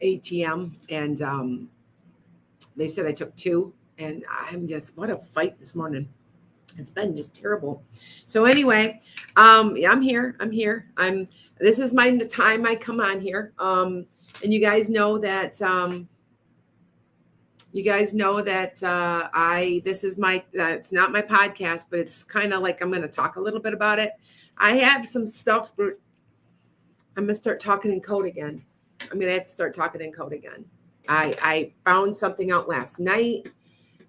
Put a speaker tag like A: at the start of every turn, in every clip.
A: ATM, and they said I took two, and I'm just, what a fight this morning. It's been just terrible. So anyway, yeah, I'm here. This is the time I come on here. And you guys know that, this is it's not my podcast, but it's kind of like, I'm going to talk a little bit about it. I have some stuff, but I'm going to start talking in code again. I'm going to have to start talking in code again. I found something out last night.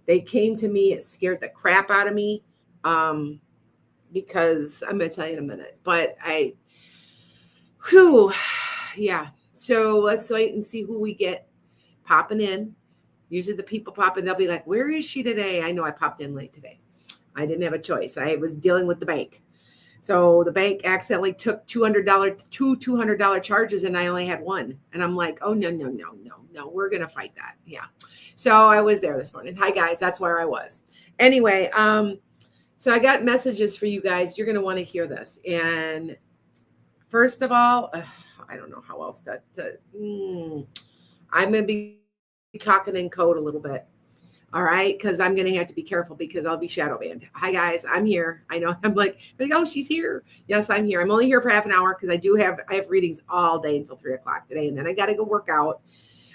A: They came to me. It scared the crap out of me. Because I'm going to tell you in a minute, but yeah. So let's wait and see who we get popping in. Usually the people pop in, they'll be like, where is she today? I know I popped in late today. I didn't have a choice. I was dealing with the bank. So the bank accidentally took $200 charges, and I only had one. And I'm like, oh, no. We're going to fight that. Yeah. So I was there this morning. Hi, guys. That's where I was. Anyway, so I got messages for you guys. You're going to want to hear this. And first of all, I don't know how else I'm going to be talking in code a little bit. All right. Because I'm going to have to be careful because I'll be shadow banned. Hi, guys. I'm here. I know. I'm like, oh, she's here. Yes, I'm here. I'm only here for half an hour because I have readings all day until 3:00 today. And then I got to go work out.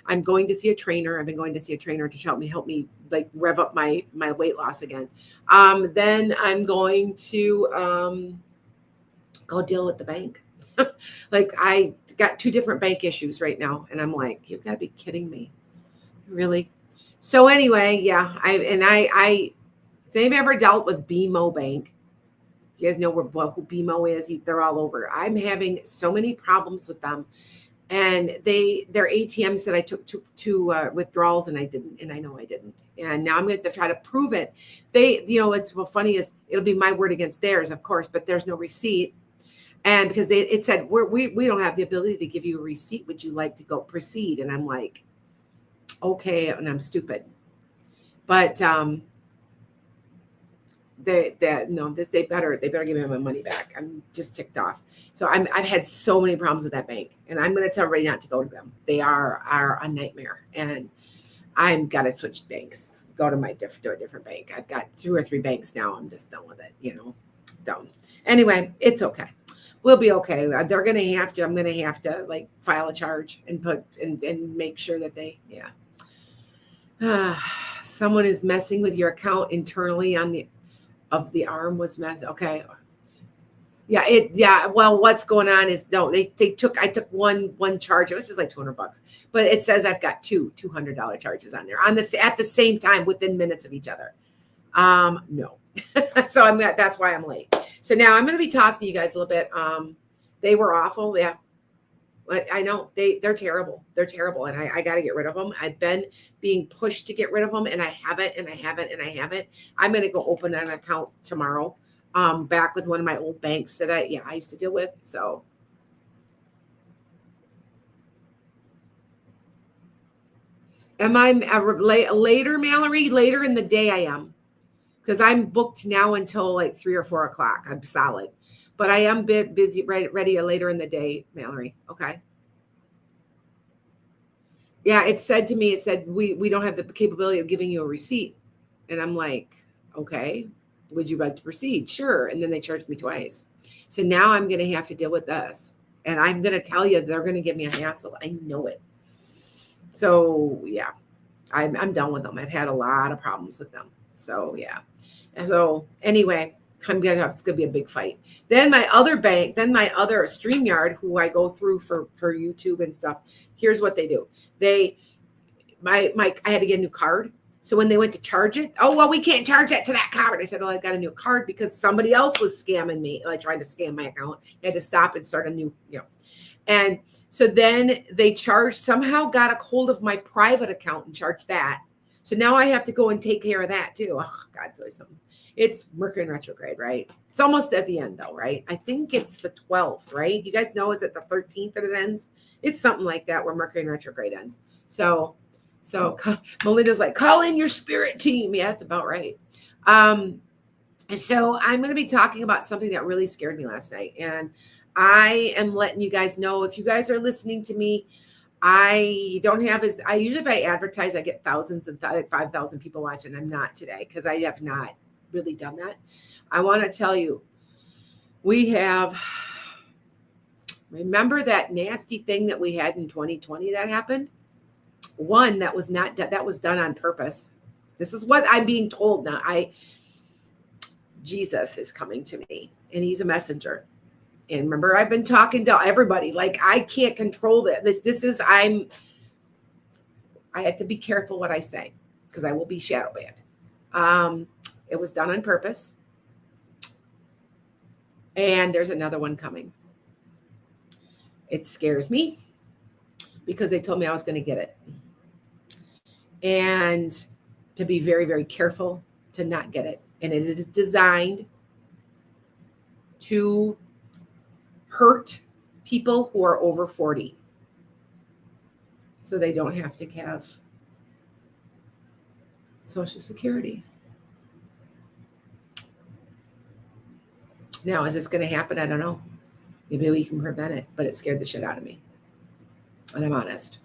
A: I'm going to see a trainer. I've been going to see a trainer to help me like rev up my weight loss again. Then I'm going to go deal with the bank. Like I got 2 different bank issues right now. And I'm like, you've got to be kidding me. Really? So anyway, yeah, has anybody ever dealt with BMO Bank? You guys know who BMO is? They're all over. I'm having so many problems with them. And their ATM said I took two withdrawals, and I didn't, and I know I didn't. And now I'm going to try to prove it. It's funny is it'll be my word against theirs, of course, but there's no receipt. And because it said we don't have the ability to give you a receipt. Would you like to go proceed? And I'm like, okay, and I'm stupid. But they better give me my money back. I'm just ticked off. So I've had so many problems with that bank, and I'm going to tell everybody not to go to them. They are a nightmare, and I've got to switch banks. Go to a different bank. I've got 2 or 3 banks now. I'm just done with it. Done. Anyway, it's okay. We'll be okay. I'm going to have to like file a charge and and make sure that someone is messing with your account internally of the arm was messed. Okay. Yeah. Well, what's going on is I took one charge. It was just like $200, but it says I've got $200 charges on there at the same time within minutes of each other. No. So that's why I'm late. So now I'm going to be talking to you guys a little bit. They were awful. Yeah. I know they're terrible. They're terrible. And I got to get rid of them. I've been being pushed to get rid of them, and I haven't. I'm going to go open an account tomorrow, back with one of my old banks that I used to deal with. So. Am I later, Mallory? Later in the day I am. Because I'm booked now until like 3 or 4 o'clock. I'm solid. But I am busy, ready later in the day, Mallory. Okay. Yeah, it said we don't have the capability of giving you a receipt. And I'm like, okay, would you like to proceed? Sure. And then they charged me twice. So now I'm going to have to deal with this. And I'm going to tell you they're going to give me a hassle. I know it. So yeah, I'm done with them. I've had a lot of problems with them. So yeah. And so anyway, it's going to be a big fight. Then my other StreamYard, who I go through for YouTube and stuff. Here's what they do. I had to get a new card. So when they went to charge it, oh, well, we can't charge that to that card. I said, well, I got a new card because somebody else was scamming me, like trying to scam my account. I had to stop and start a new, And so then they somehow got a hold of my private account and charged that. So now I have to go and take care of that too. Oh, God, so it's Mercury in retrograde, right? It's almost at the end though, right? I think it's the 12th, right? You guys know, is it the 13th that it ends? It's something like that where Mercury in retrograde ends. So Melinda's like, call in your spirit team. Yeah, that's about right. So I'm going to be talking about something that really scared me last night. And I am letting you guys know, if you guys are listening to me, I don't have as I usually if I advertise, I get thousands and 5,000 people watching. I'm not today because I have not really done that. I want to tell you, we have remember that nasty thing that we had in 2020 that happened? One that was not that was done on purpose. This is what I'm being told now. Jesus is coming to me and he's a messenger. And remember, I've been talking to everybody. Like, I can't control this. I have to be careful what I say because I will be shadow banned. It was done on purpose. And there's another one coming. It scares me because they told me I was going to get it. And to be very, very careful to not get it. And it is designed to hurt people who are over 40 so they don't have to have Social Security. Now, is this going to happen? I don't know. Maybe we can prevent it, but it scared the shit out of me. And I'm honest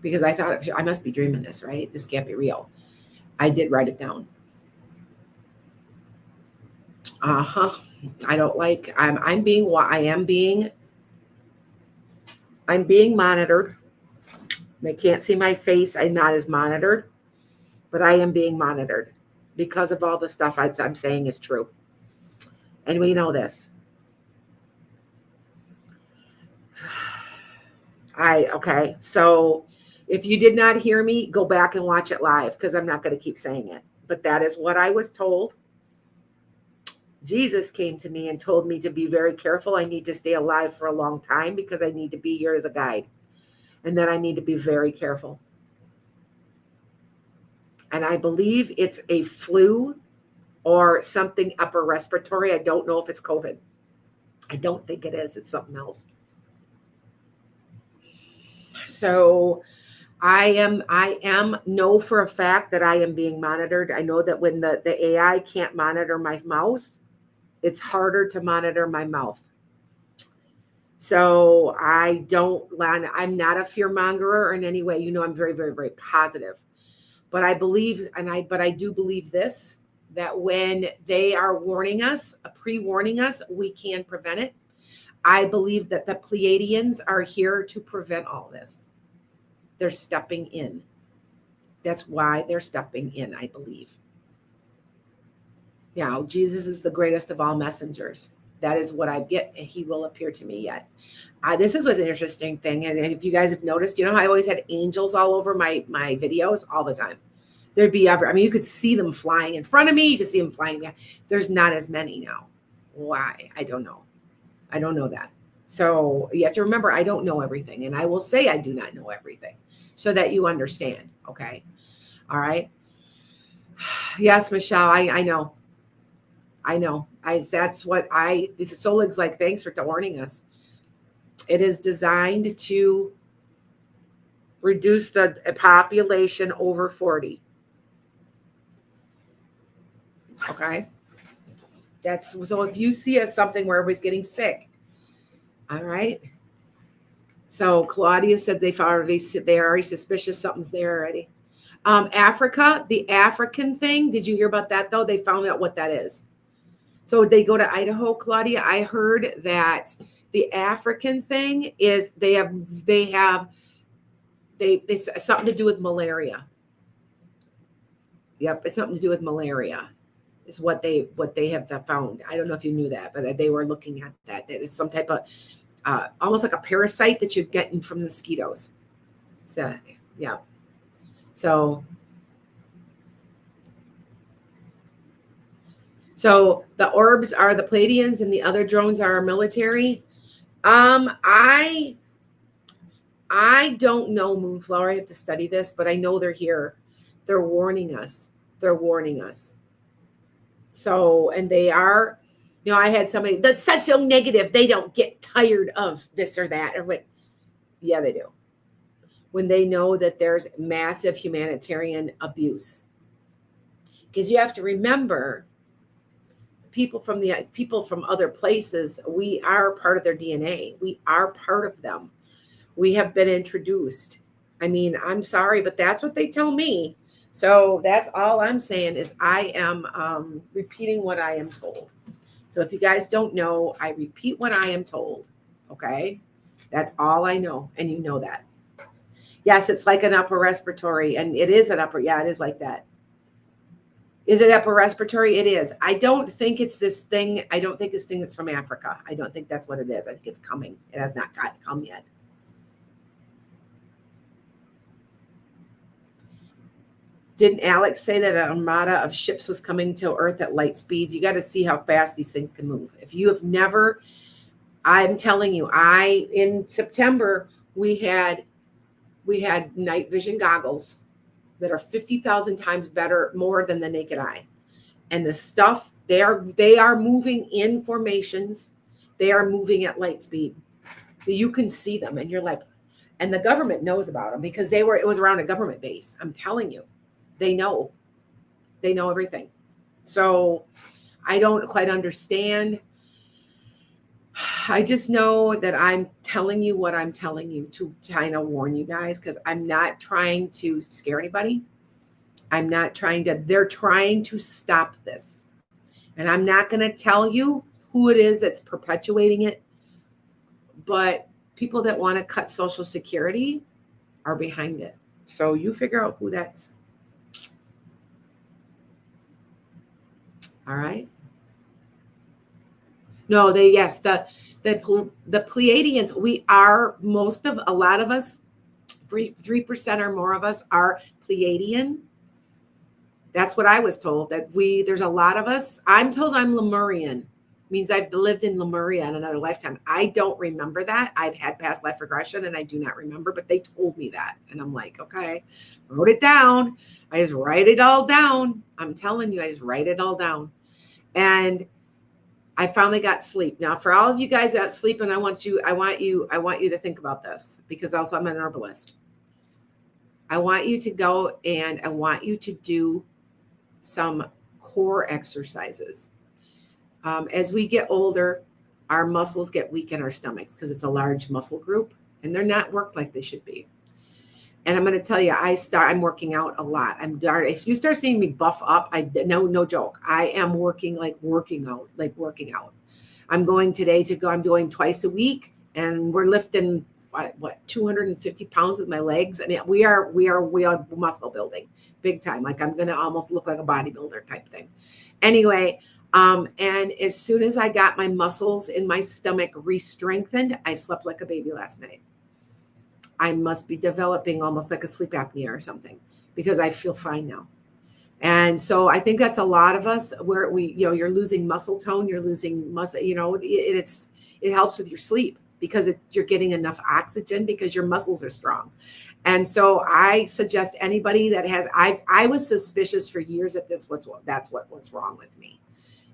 A: because I thought I must be dreaming this, right? This can't be real. I did write it down. I don't like, I'm being monitored. They can't see my face. I'm not as monitored, but I am being monitored because of all the stuff I'm saying is true. And we know this. Okay. So if you did not hear me, go back and watch it live because I'm not going to keep saying it. But that is what I was told. Jesus came to me and told me to be very careful. I need to stay alive for a long time because I need to be here as a guide. And then I need to be very careful. And I believe it's a flu or something upper respiratory. I don't know if it's COVID. I don't think it is. It's something else. So I know for a fact that I am being monitored. I know that when the AI can't monitor my mouth, it's harder to monitor my mouth. So I'm not a fear mongerer in any way. You know, I'm very, very, very positive. But I believe, but I do believe this, that when they are warning us, pre-warning us, we can prevent it. I believe that the Pleiadians are here to prevent all this. They're stepping in. That's why they're stepping in, I believe. Now, Jesus is the greatest of all messengers. That is what I get, and he will appear to me yet. This is what's an interesting thing. And if you guys have noticed, you know how I always had angels all over my videos all the time. There'd be you could see them flying in front of me. You could see them flying behind. There's not as many now. Why? I don't know. I don't know that. So you have to remember, I don't know everything. And I will say I do not know everything so that you understand. Okay. All right. Yes, Michelle, I know. That's what Solig's like, thanks for warning us. It is designed to reduce the population over 40. Okay. So if you see something where everybody's getting sick, all right. So Claudia said they're already suspicious something's there already. Africa, the African thing. Did you hear about that though? They found out what that is. So they go to Idaho, Claudia. I heard that the African thing is it's something to do with malaria. Yep, it's something to do with malaria. Is what they have found. I don't know if you knew that, but they were looking at that. That is some type of almost like a parasite that you're getting from mosquitoes. So yeah. So the orbs are the Pleiadians and the other drones are our military. I don't know, Moonflower. I have to study this, but I know they're here. They're warning us. So, and they are, I had somebody that's such so negative. They don't get tired of this or that. Or what? Yeah, they do. When they know that there's massive humanitarian abuse. Because you have to remember, people from other places, we are part of their DNA. We are part of them. we have been introduced. I mean, I'm sorry, but that's what they tell me. So that's all I'm saying is I am repeating what I am told. So if you guys don't know, I repeat what I am told. Okay. That's all I know. And you know that. Yes, it's like an upper respiratory, and it is an upper. Yeah, it is like that. Is it upper respiratory? It is. I don't think it's this thing. I don't think this thing is from Africa. I don't think that's what it is. I think it's coming. It has not come yet. Didn't Alex say that an armada of ships was coming to Earth at light speeds? You got to see how fast these things can move. If you have never, I'm telling you, in September, we had night vision goggles that are 50,000 times better, more than the naked eye. And the stuff, they are moving in formations. They are moving at light speed. You can see them, and you're like, and the government knows about them because it was around a government base. I'm telling you, they know everything. So I don't quite understand. I just know that I'm telling you what I'm telling you to kind of warn you guys, because I'm not trying to scare anybody. They're trying to stop this. And I'm not going to tell you who it is that's perpetuating it. But people that want to cut Social Security are behind it. So you figure out who that's. All right. No, the Pleiadians, a lot of us, 3% or more of us are Pleiadian. That's what I was told, there's a lot of us. I'm told I'm Lemurian. Means I've lived in Lemuria in another lifetime. I don't remember that. I've had past life regression and I do not remember, but they told me that. And I'm like, okay, wrote it down. I just write it all down. I'm telling you, I just write it all down. And I finally got sleep. Now, for all of you guys that sleep, and I want you to think about this, because also I'm an herbalist. I want you to go and I want you to do some core exercises. As we get older, our muscles get weak in our stomachs because it's a large muscle group and they're not worked like they should be. And I'm going to tell you, I'm working out a lot. If you start seeing me buff up, no joke. I am working out. I'm going today I'm going twice a week, and we're lifting 250 pounds with my legs. I mean, we are muscle building big time. Like I'm going to almost look like a bodybuilder type thing. Anyway, and as soon as I got my muscles in my stomach re-strengthened, I slept like a baby last night. I must be developing almost like a sleep apnea or something, because I feel fine now. And so I think that's a lot of us where you're losing muscle tone, you're losing muscle, it helps with your sleep because you're getting enough oxygen because your muscles are strong. And so I suggest anybody that has, I was suspicious for years that that's what was wrong with me,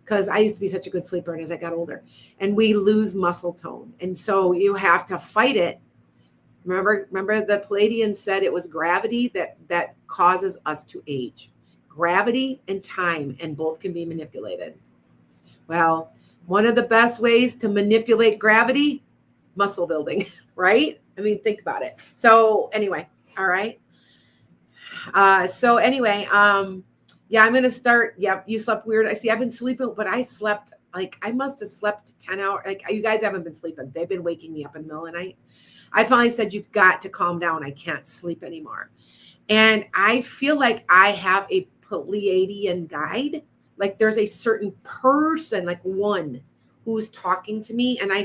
A: because I used to be such a good sleeper. And as I got older, and we lose muscle tone. And so you have to fight it. Remember the Pleiadians said it was gravity that causes us to age. Gravity and time, and both can be manipulated. Well, one of the best ways to manipulate gravity, muscle building, right? I mean, think about it. So anyway, all right. Yeah, I'm going to start. Yep. You slept weird. I see. I've been sleeping, but I slept I must have slept 10 hours. You guys haven't been sleeping. They've been waking me up in the middle of the night. I finally said, you've got to calm down. I can't sleep anymore. And I feel like I have a Pleiadian guide. Like there's a certain person, like one who's talking to me. And I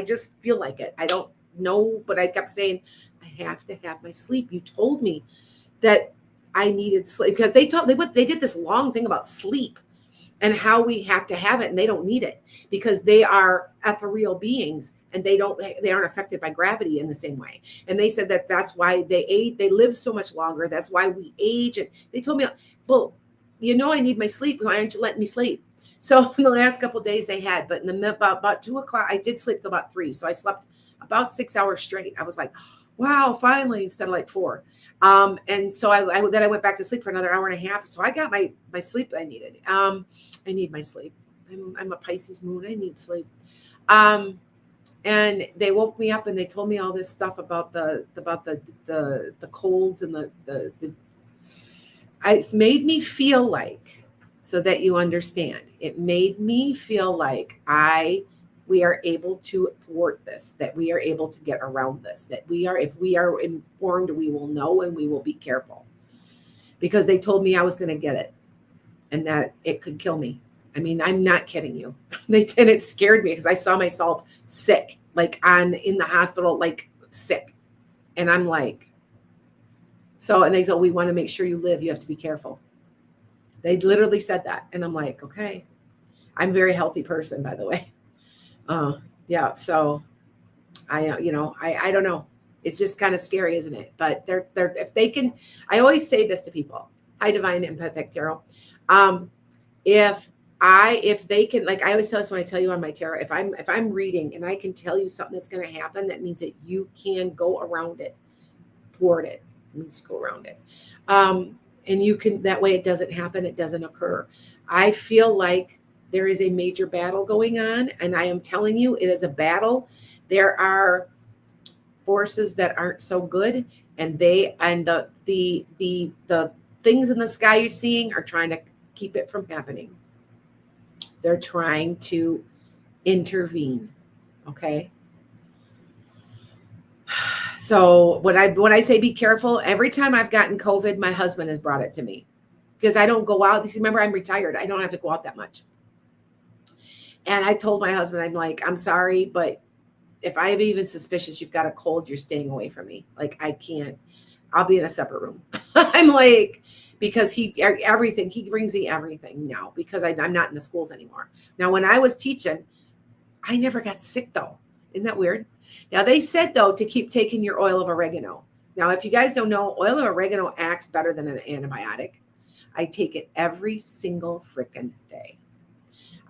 A: just feel like it. I don't know, but I kept saying, I have to have my sleep. You told me that I needed sleep, because they did this long thing about sleep and how we have to have it, and they don't need it because they are ethereal beings and they aren't affected by gravity in the same way. And they said that's why they live so much longer. That's why we age. And they told me, well, I need my sleep. Why aren't you letting me sleep? So in the last couple of days they had, but in the about 2:00, I did sleep till about 3. So I slept about 6 hours straight. I was like, wow, finally, instead of like 4. And so then I went back to sleep for another hour and a half. So I got my sleep I needed. I need my sleep. I'm a Pisces moon. I need sleep. And they woke me up and they told me all this stuff about the colds and the it made me feel like, so that you understand, it made me feel like we are able to thwart this, that we are able to get around this, that if we are informed, we will know and we will be careful. Because they told me I was going to get it and that it could kill me. I mean, I'm not kidding you. And it scared me because I saw myself sick, like in the hospital, like sick. And I'm like, and they said, we want to make sure you live. You have to be careful. They literally said that. And I'm like, okay. I'm a very healthy person, by the way. Yeah. So I don't know. It's just kind of scary, isn't it? But they're if they can, I always say this to people. Hi, Divine Empathic Tarot. If they can, like I always tell us when I tell you on my tarot, if I'm reading and I can tell you something that's going to happen, that means that you can go around it, thwart it. It means to go around it. And you can, that way it doesn't happen. It doesn't occur. I feel like there is a major battle going on, and I am telling you, it is a battle. There are forces that aren't so good, and the things in the sky you're seeing are trying to keep it from happening. They're trying to intervene. Okay. So when I say be careful, every time I've gotten COVID, my husband has brought it to me because I don't go out. Remember, I'm retired. I don't have to go out that much. And I told my husband, I'm like, I'm sorry, but if I am even suspicious you've got a cold, you're staying away from me. Like, I can't. I'll be in a separate room. I'm like, because he brings me everything now because I'm not in the schools anymore. Now, when I was teaching, I never got sick though. Isn't that weird? Now, they said though to keep taking your oil of oregano. Now, if you guys don't know, oil of oregano acts better than an antibiotic. I take it every single freaking day.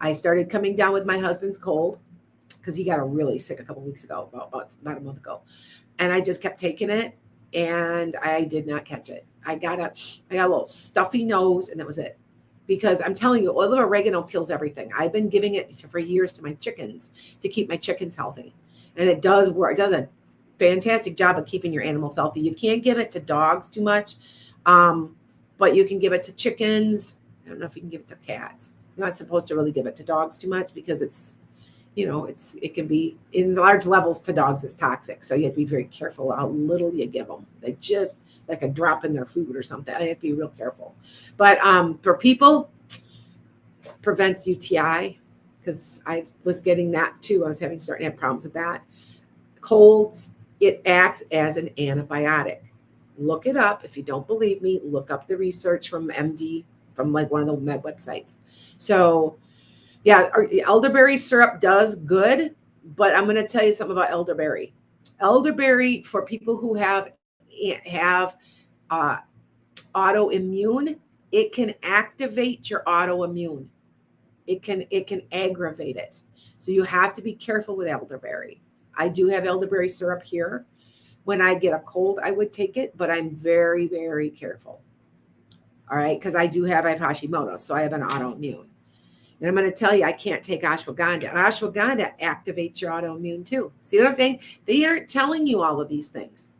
A: I started coming down with my husband's cold because he got really sick a couple weeks ago, about a month ago. And I just kept taking it and I did not catch it. I got a little stuffy nose and that was it. Because I'm telling you, oil of oregano kills everything. I've been giving it for years to my chickens to keep my chickens healthy. And it does work. It does a fantastic job of keeping your animals healthy. You can't give it to dogs too much, but you can give it to chickens. I don't know if you can give it to cats. You're not supposed to really give it to dogs too much because it can be in large levels to dogs. It's toxic. So you have to be very careful how little you give them. They just like a drop in their food or something. I have to be real careful. But for people, prevents UTI because I was getting that too. I was starting to have problems with that. Colds, it acts as an antibiotic. Look it up. If you don't believe me, look up the research from MD, from like one of the med websites. So yeah, elderberry syrup does good, but I'm going to tell you something about elderberry. Elderberry, for people who have autoimmune, it can activate your autoimmune. It can aggravate it. So you have to be careful with elderberry. I do have elderberry syrup here. When I get a cold, I would take it, but I'm very, very careful. All right, because I have Hashimoto's, so I have an autoimmune. And I'm going to tell you, I can't take ashwagandha. And ashwagandha activates your autoimmune too. See what I'm saying? They aren't telling you all of these things.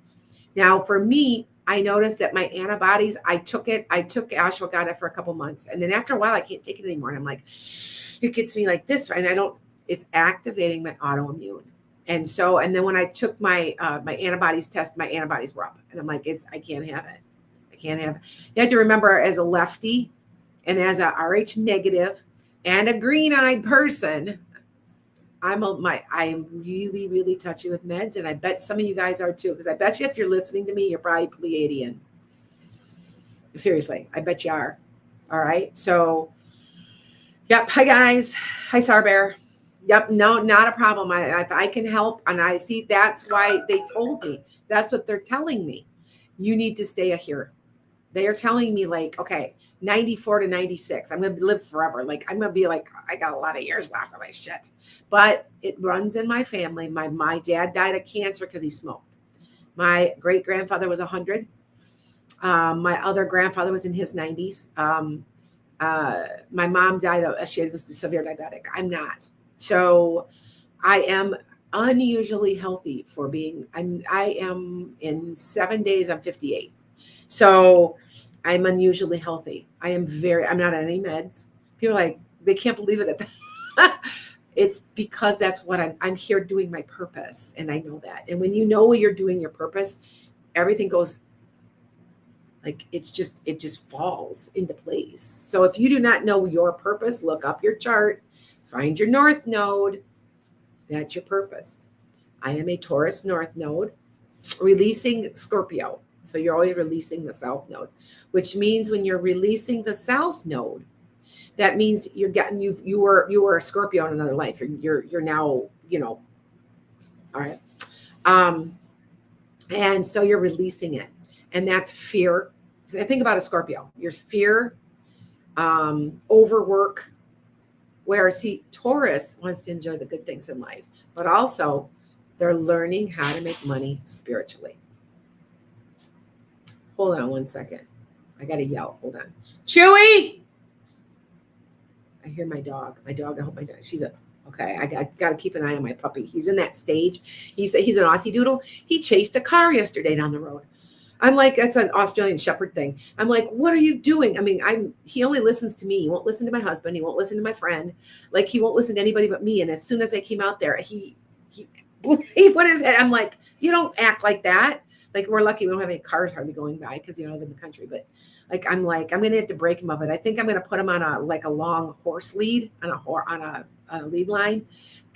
A: Now, for me, I noticed that my antibodies, I took ashwagandha for a couple months. And then after a while, I can't take it anymore. And I'm like, it gets me like this. And it's activating my autoimmune. And then when I took my antibodies test, my antibodies were up. And I'm like, I can't have it. I can't have it. You have to remember, as a lefty and as a Rh negative, and a green-eyed person, I'm really, really touchy with meds, and I bet some of you guys are too, because I bet you if you're listening to me, you're probably Pleiadian. Seriously, I bet you are. All right, so, yep. Hi, guys. Hi, Sarbear. Yep, no, not a problem. If I can help, and I see that's why they told me. That's what they're telling me. You need to stay here. They are telling me, like, okay, 94 to 96. I'm going to live forever. Like, I'm going to be like, I got a lot of years left of my shit. But it runs in my family. My dad died of cancer because he smoked. My great-grandfather was 100. My other grandfather was in his 90s. My mom died she was severe diabetic. I'm not. So I am unusually healthy for being, I am in 7 days, I'm 58. So I'm unusually healthy. I'm not on any meds. People are like, they can't believe it. It's because that's what I'm here doing my purpose. And I know that. And when you know you're doing your purpose, everything goes like, it just falls into place. So if you do not know your purpose, look up your chart, find your North Node. That's your purpose. I am a Taurus North Node, releasing Scorpio. So you're always releasing the South Node, which means when you're releasing the South Node, that means you're getting, you were a Scorpio in another life. You're now, all right. And so you're releasing it, and that's fear. Think about a Scorpio. Your fear, overwork. Where, see, Taurus wants to enjoy the good things in life, but also they're learning how to make money spiritually. Hold on one second. I got to yell. Hold on. Chewy! I hear my dog. I hope my dog. She's okay. I got to keep an eye on my puppy. He's in that stage. He's an Aussie Doodle. He chased a car yesterday down the road. I'm like, that's an Australian Shepherd thing. I'm like, what are you doing? I mean, he only listens to me. He won't listen to my husband. He won't listen to my friend. Like, he won't listen to anybody but me. And as soon as I came out there, he put his head. I'm like, you don't act like that. Like, we're lucky we don't have any cars hardly going by because, I live in the country. But I'm going to have to break him of it. I think I'm going to put him on a long horse lead, on a lead line,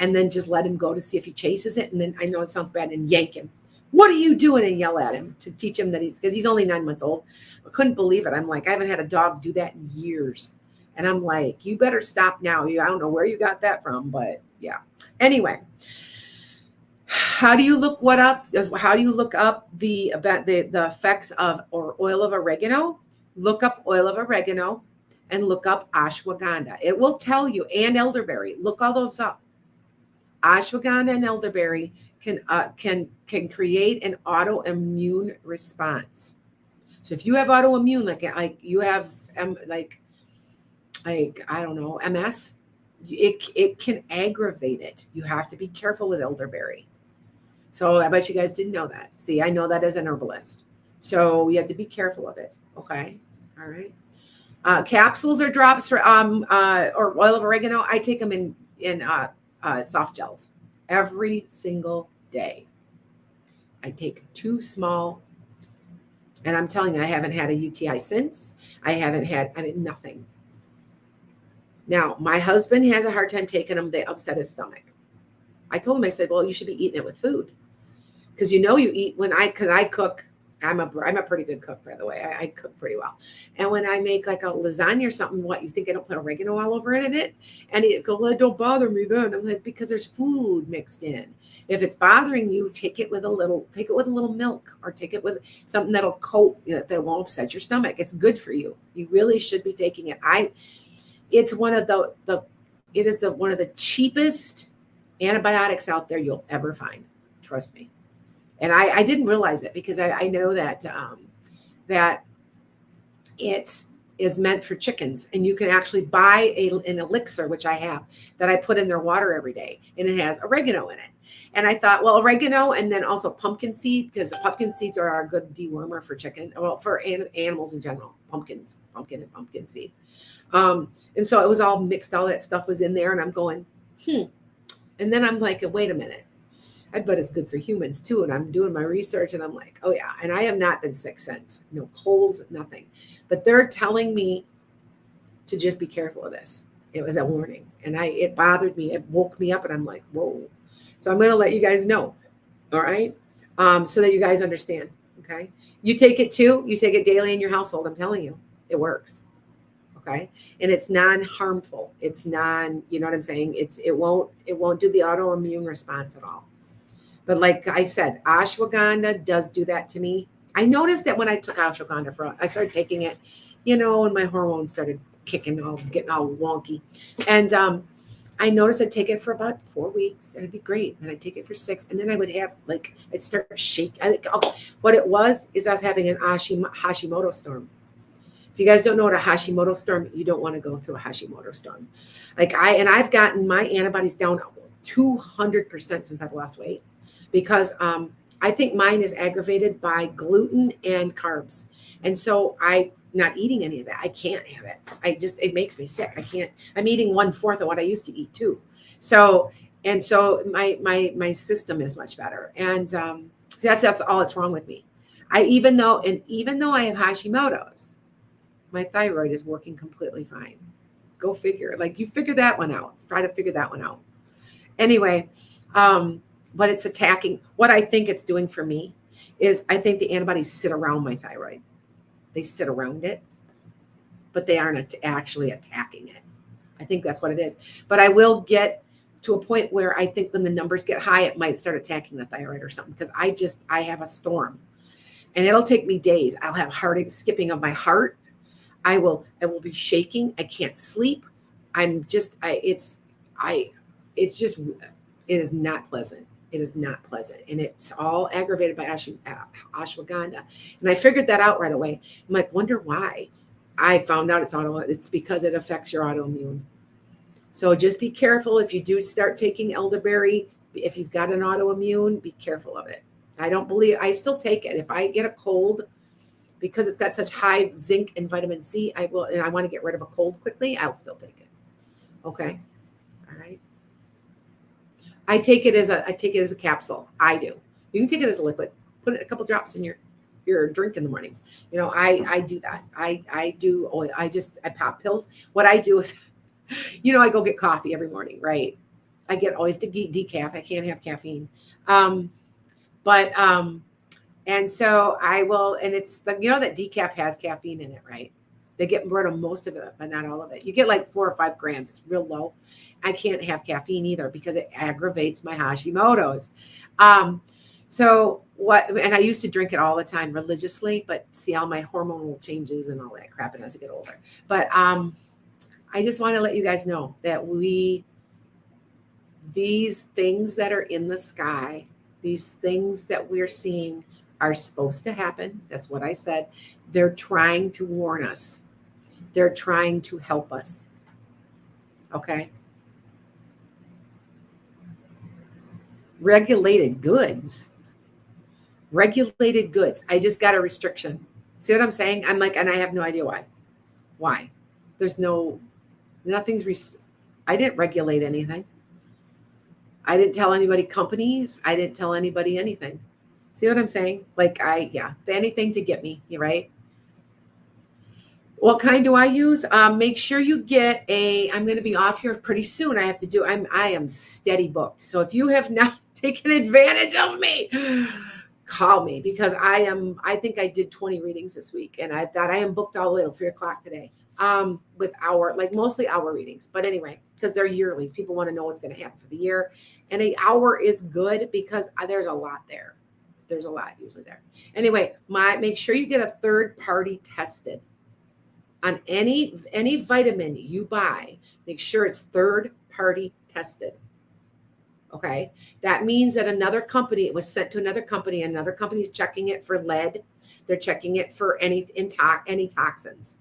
A: and then just let him go to see if he chases it. And then, I know it sounds bad, and yank him. What are you doing? And yell at him to teach him that because he's only 9 months old. I couldn't believe it. I'm like, I haven't had a dog do that in years. And I'm like, you better stop now. I don't know where you got that from, but yeah. Anyway, how do you look up the effects of oil of oregano? Look up oil of oregano and look up ashwagandha. It will tell you, and elderberry. Look all those up. Ashwagandha and elderberry can create an autoimmune response. So if you have autoimmune, like you have like I don't know, MS, it can aggravate it. You have to be careful with elderberry. So I bet you guys didn't know that. See, I know that as an herbalist. So you have to be careful of it. Okay. All right. Capsules or drops for or oil of oregano. I take them in soft gels every single day. I take 2 small, and I'm telling you, I haven't had a UTI since. Nothing. Now, my husband has a hard time taking them. They upset his stomach. I told him, I said, well, you should be eating it with food. Because you eat because I cook. I'm a pretty good cook, by the way. I cook pretty well. And when I make like a lasagna or something, what, you think I don't put oregano all over it in it? And it goes, well, don't bother me then. I'm like, because there's food mixed in. If it's bothering you, take it with a little milk, or take it with something that'll coat, that won't upset your stomach. It's good for you. You really should be taking it. It's one of one of the cheapest antibiotics out there you'll ever find. Trust me. And I didn't realize it because I know that that it is meant for chickens, and you can actually buy an elixir, which I have, that I put in their water every day, and it has oregano in it. And I thought, well, oregano, and then also pumpkin seed, because pumpkin seeds are a good dewormer for chicken, well, for animals in general, pumpkin and pumpkin seed. And so it was all mixed, all that stuff was in there, and I'm going, and then I'm like, wait a minute. I bet it's good for humans too. And I'm doing my research, and I'm like, oh yeah. And I have not been sick since. No colds, nothing. But they're telling me to just be careful of this. It was a warning, and it bothered me. It woke me up, and I'm like, whoa. So I'm going to let you guys know. All right. So that you guys understand. Okay. You take it too. You take it daily in your household. I'm telling you, it works. Okay. And it's non-harmful. It's you know what I'm saying? It won't do the autoimmune response at all. But like I said, ashwagandha does do that to me. I noticed that when I took ashwagandha I started taking it, and my hormones started getting all wonky. And I noticed I'd take it for about 4 weeks, and it'd be great. And I'd take it for 6, and then I would have it'd start shaking. I think what it was is I was having an Hashimoto storm. If you guys don't know what a Hashimoto storm, you don't want to go through a Hashimoto storm. I've gotten my antibodies down 200% since I've lost weight, because I think mine is aggravated by gluten and carbs. And so I'm not eating any of that. I can't have it. It makes me sick. I can't, I'm eating 1/4 of what I used to eat too. So my system is much better. And that's all that's wrong with me. Even though I have Hashimoto's, my thyroid is working completely fine. Go figure. Like, you figure that one out. Try to figure that one out. Anyway, but it's attacking. What I think it's doing for me is, I think the antibodies sit around my thyroid. They sit around it, but they aren't actually attacking it. I think that's what it is. But I will get to a point where I think when the numbers get high, it might start attacking the thyroid or something, because I have a storm, and it'll take me days. I'll have skipping of my heart. I will be shaking. I can't sleep. It is not pleasant. It is not pleasant. And it's all aggravated by ashwagandha. And I figured that out right away. I'm like, wonder why. I found out it's because it affects your autoimmune. So just be careful if you do start taking elderberry. If you've got an autoimmune, be careful of it. I still take it. If I get a cold, because it's got such high zinc and vitamin C, and I want to get rid of a cold quickly, I'll still take it. Okay. All right. I take it as a capsule. I do. You can take it as a liquid. Put a couple drops in your drink in the morning. I do that. I do. I pop pills. What I do is, I go get coffee every morning, right? I get always decaf. I can't have caffeine. And so I will, and it's that decaf has caffeine in it, right? They get rid of most of it, but not all of it. You get like 4 or 5 grams. It's real low. I can't have caffeine either because it aggravates my Hashimoto's. And I used to drink it all the time religiously, but see all my hormonal changes and all that crap as I get older. But I just want to let you guys know that these things that are in the sky, these things that we're seeing are supposed to happen. That's what I said. They're trying to warn us. They're trying to help us. Okay. Regulated goods. I just got a restriction. See what I'm saying? I'm like, and I have no idea why. Why? Nothing's. I didn't regulate anything. I didn't tell anybody companies. I didn't tell anybody anything. See what I'm saying? Like anything to get me, right? What kind do I use? Make sure you get I'm going to be off here pretty soon. I am steady booked. So if you have not taken advantage of me, call me, because I think I did 20 readings this week, and I am booked all the way till 3:00 today. With mostly hour readings, but anyway, because they're yearlies, people want to know what's going to happen for the year, and an hour is good because there's a lot there. There's a lot usually there. Anyway, make sure you get a third party tested on any vitamin you buy. Make sure it's third party tested. Okay, that means that it was sent to another company. Another company is checking it for lead. They're checking it for any toxins.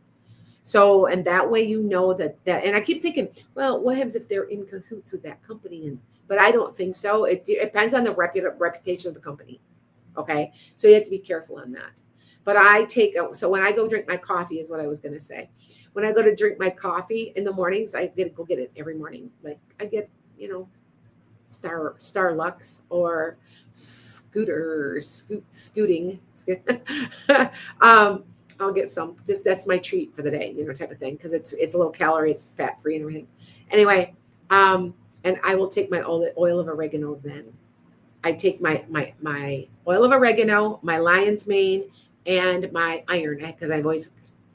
A: So, and that way that, and I keep thinking, well, what happens if they're in cahoots with that company? But I don't think so. It depends on the reputation of the company. Okay. So you have to be careful on that. But so when I go drink my coffee is what I was going to say. When I go to drink my coffee in the mornings, I go get it every morning. Like I get, Starlux or scooting. I'll get some, that's my treat for the day, type of thing. Cause it's low calorie, it's fat free and everything. Anyway. And I will take my oil of oregano. Then I take my oil of oregano, my lion's mane, and my iron, because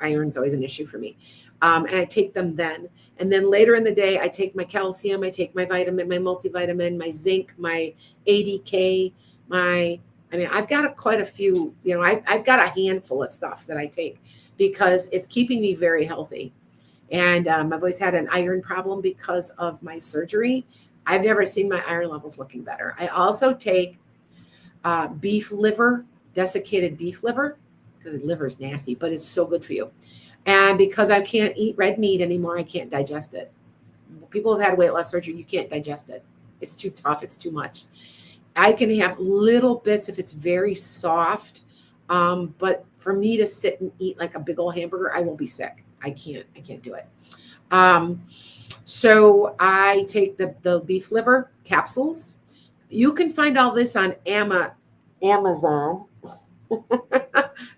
A: iron's always an issue for me. And I take them then. And then later in the day, I take my calcium, I take my vitamin, my multivitamin, my zinc, my ADK, I've got quite a few, I've got a handful of stuff that I take because it's keeping me very healthy. And I've always had an iron problem because of my surgery. I've never seen my iron levels looking better. I also take beef liver, desiccated beef liver, because the liver is nasty, but it's so good for you. And because I can't eat red meat anymore, I can't digest it. People have had weight loss surgery, you can't digest it. It's too tough. It's too much. I can have little bits if it's very soft. But for me to sit and eat like a big old hamburger, I won't be sick. I can't do it. So I take the beef liver capsules. You can find all this on Amazon.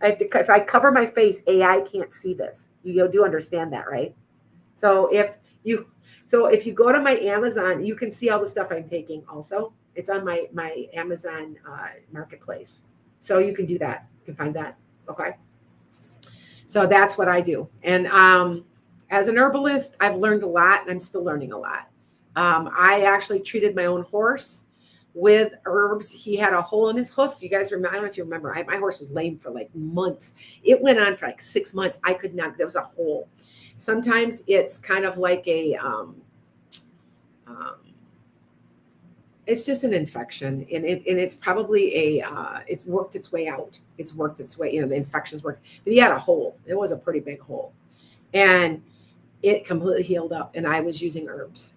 A: If I cover my face, AI can't see this. You do understand that, right? So you if you go to my Amazon, you can see all the stuff I'm taking also. It's on my Amazon marketplace. So you can do that. You can find that. Okay. So that's what I do. And as an herbalist, I've learned a lot, and I'm still learning a lot. I actually treated my own horse with herbs. He had a hole in his hoof. You guys remember? I don't know if you remember. My horse was lame for like months. It went on for like 6 months. I could not. There was a hole. Sometimes it's kind of like it's just an infection, and it's probably it's worked its way out. It's worked its way. The infections worked, but he had a hole. It was a pretty big hole, and it completely healed up. And I was using herbs.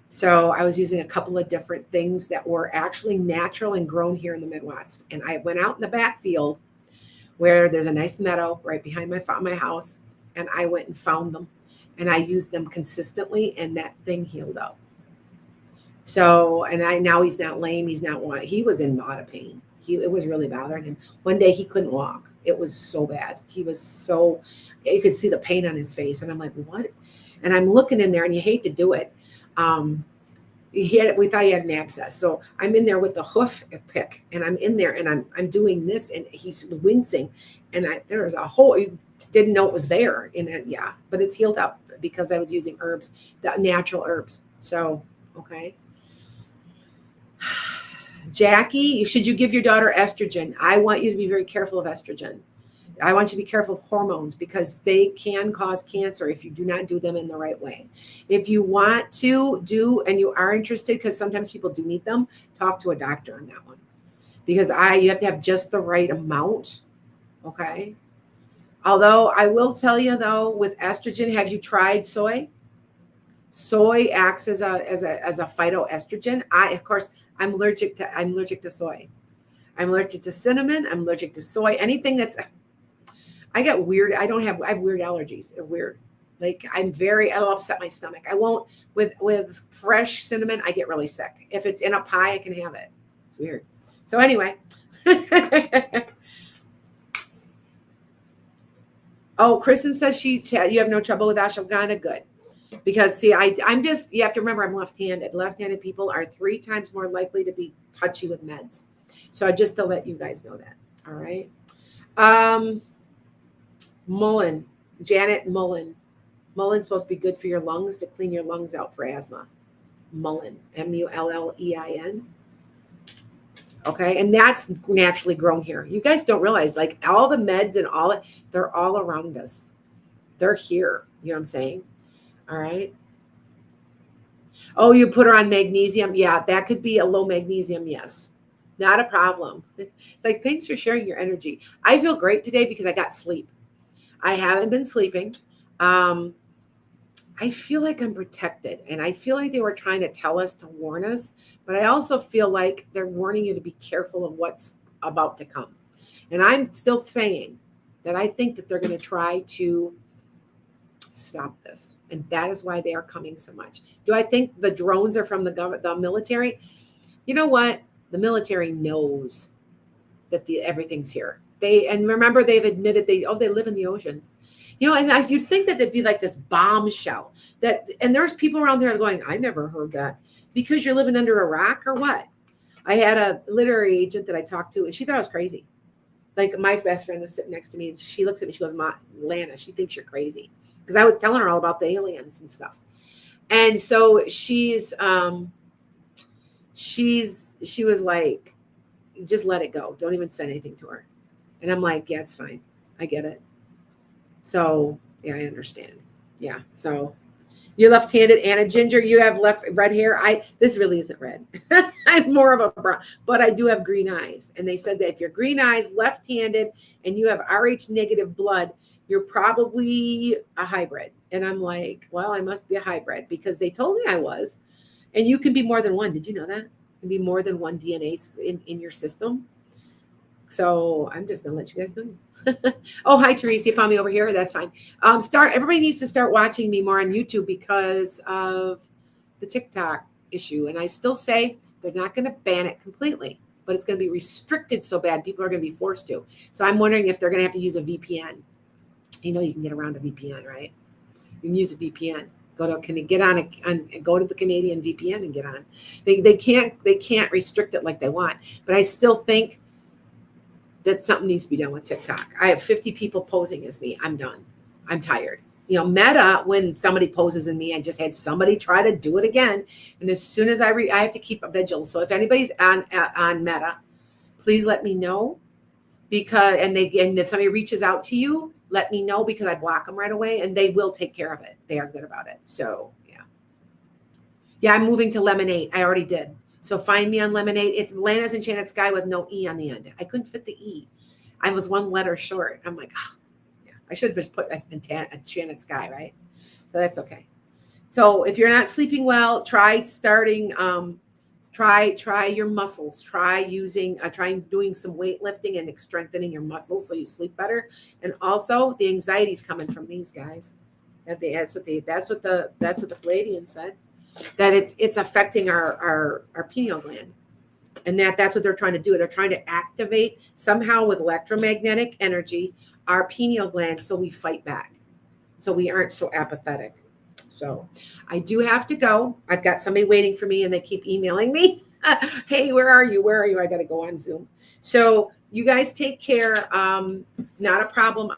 A: So I was using a couple of different things that were actually natural and grown here in the Midwest. And I went out in the backfield where there's a nice meadow right behind my house. And I went and found them, and I used them consistently, and that thing healed up. So, and now he's not lame. He was in a lot of pain. It was really bothering him. One day he couldn't walk. It was so bad. You could see the pain on his face. And I'm like, what? And I'm looking in there, and you hate to do it. We thought he had an abscess. So I'm in there with the hoof pick, and I'm in there, and I'm doing this, and he's wincing, and there was a hole. You didn't know it was there in it. Yeah, but it's healed up because I was using herbs, the natural herbs. So, okay. Jackie, should you give your daughter estrogen? I want you to be very careful of estrogen. I want you to be careful of hormones because they can cause cancer if you do not do them in the right way. If you want to do, and you are interested, because sometimes people do need them, talk to a doctor on that one. Because you have to have just the right amount. Okay. Although I will tell you though, with estrogen, have you tried soy? Soy acts as a phytoestrogen. Of course, I'm allergic to soy. I'm allergic to cinnamon. I'm allergic to soy. Anything that's, I have weird allergies. They're weird. Like it'll upset my stomach. I won't, with fresh cinnamon, I get really sick. If it's in a pie, I can have it. It's weird. So anyway. Oh, Kristen says you have no trouble with ashwagandha. Good. Because see, you have to remember I'm left-handed. Left-handed people are 3 times more likely to be touchy with meds. So just to let you guys know that. All right. Mullein, Janet Mullein. Mullei's supposed to be good for your lungs, to clean your lungs out for asthma. Mullein, Mullein. Okay. And that's naturally grown here. You guys don't realize, like, all the meds and all it, they're all around us. They're here. You know what I'm saying? All right. Oh, you put her on magnesium. Yeah, that could be a low magnesium. Yes. Not a problem. Like, thanks for sharing your energy. I feel great today because I got sleep. I haven't been sleeping. I feel like I'm protected, and I feel like they were trying to tell us, to warn us, but I also feel like they're warning you to be careful of what's about to come. And I'm still saying that I think that they're going to try to stop this. And that is why they are coming so much. Do I think the drones are from the military? You know what? The military knows that everything's here. And remember, they've admitted they live in the oceans. And you'd think that there'd be like this bombshell and there's people around there going, I never heard that. Because you're living under a rock or what? I had a literary agent that I talked to, and she thought I was crazy. Like, my best friend was sitting next to me, and she looks at me, she goes, Lana, she thinks you're crazy. Because I was telling her all about the aliens and stuff. And so she was like, just let it go. Don't even say anything to her. And I'm like, yeah, it's fine. I get it. So yeah, I understand. Yeah. So you're left-handed, and a ginger, you have red hair. This really isn't red. I'm more of a brown, but I do have green eyes. And they said that if you're green eyes, left-handed, and you have Rh negative blood, you're probably a hybrid. And I'm like, well, I must be a hybrid because they told me I was. And you can be more than one. Did you know that? You can be more than one DNA in your system. So I'm just gonna let you guys know. Oh, hi Teresa, you found me over here. That's fine. Everybody needs to start watching me more on YouTube because of the TikTok issue. And I still say they're not going to ban it completely, but it's going to be restricted so bad people are going to be forced to. So I'm wondering if they're going to have to use a VPN. You know, you can get around a VPN, right? You can use a VPN. Go to the Canadian VPN and get on. They can't restrict it like they want, but I still think that something needs to be done with TikTok. I have 50 people posing as me. I'm done. I'm tired. You know, Meta, when somebody poses in me, I just had somebody try to do it again. And as soon as I have to keep a vigil. So if anybody's on Meta, please let me know, because if somebody reaches out to you, let me know, because I block them right away and they will take care of it. They are good about it. So yeah, I'm moving to Lemonade. I already did. So find me on Lemonade. It's Lana's Enchanted Sky with no E on the end. I couldn't fit the E. I was one letter short. I'm like, yeah, I should have just put Enchanted Sky, right? So that's okay. So if you're not sleeping well, try starting, try your muscles. Try doing some weightlifting and strengthening your muscles so you sleep better. And also the anxiety's coming from these guys. That's what the Palladian said. That it's affecting our pineal gland, and that's what they're trying to do. They're trying to activate somehow with electromagnetic energy our pineal gland, so we fight back, so we aren't so apathetic. So I do have to go. I've got somebody waiting for me, and they keep emailing me. Hey, where are you? I got to go on Zoom. So you guys take care. Not a problem.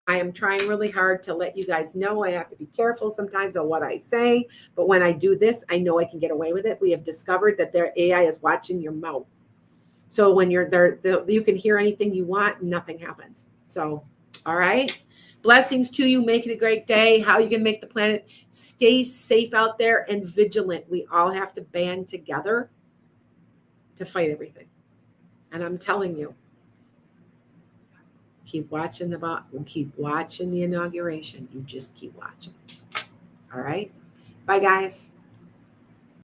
A: I am trying really hard to let you guys know. I have to be careful sometimes on what I say, but when I do this, I know I can get away with it. We have discovered that their AI is watching your mouth. So when you're there, you can hear anything you want and nothing happens. So, all right. Blessings to you. Make it a great day. How you can make the planet stay safe out there and vigilant. We all have to band together to fight everything. And I'm telling you, keep watching the inauguration. You just keep watching. All right. Bye, guys.